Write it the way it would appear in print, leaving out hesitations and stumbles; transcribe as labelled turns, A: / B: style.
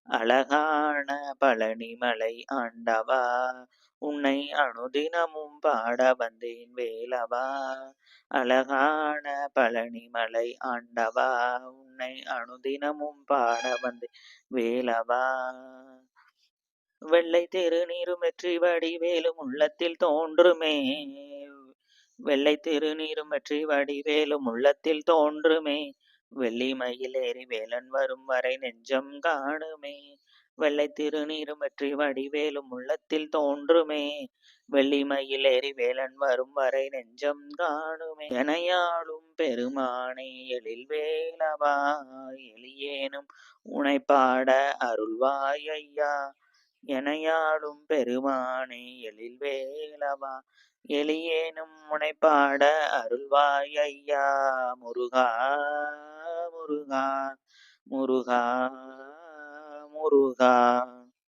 A: அழகான பழனிமலை ஆண்டவா, உன்னை அனுதினமும் பாட வந்தேன் வேலவா. அழகான பழனிமலை ஆண்டவா, உன்னை அனுதினமும் பாட வந்தேன் வேலவா. வெள்ளை திருநீரும் வெற்றி வடிவேலும் உள்ளத்தில் தோன்றுமே. வெள்ளை திருநீரும் வெற்றி வடிவேலும் உள்ளத்தில் தோன்றுமே. வெள்ளி மயில் ஏறி வேலன் வரும் வரை நெஞ்சம் காணுமே. வெள்ளை திருநீரும் வெற்றி வடிவேலும் உள்ளத்தில் தோன்றுமே. வெள்ளி மயில் ஏறி வேலன் வரும் வரை நெஞ்சம் காணுமே. எனையாளும் பெருமானே எழில் வேலவா, எளியேனும் உனை பாட அருள்வாய் ஐயா. எனையாளும் பெருமானே எழில் வேலவா, எளியேனும் உனை பாட அருள்வாய் ஐயா. முருகா முருகா முருகா முருகா.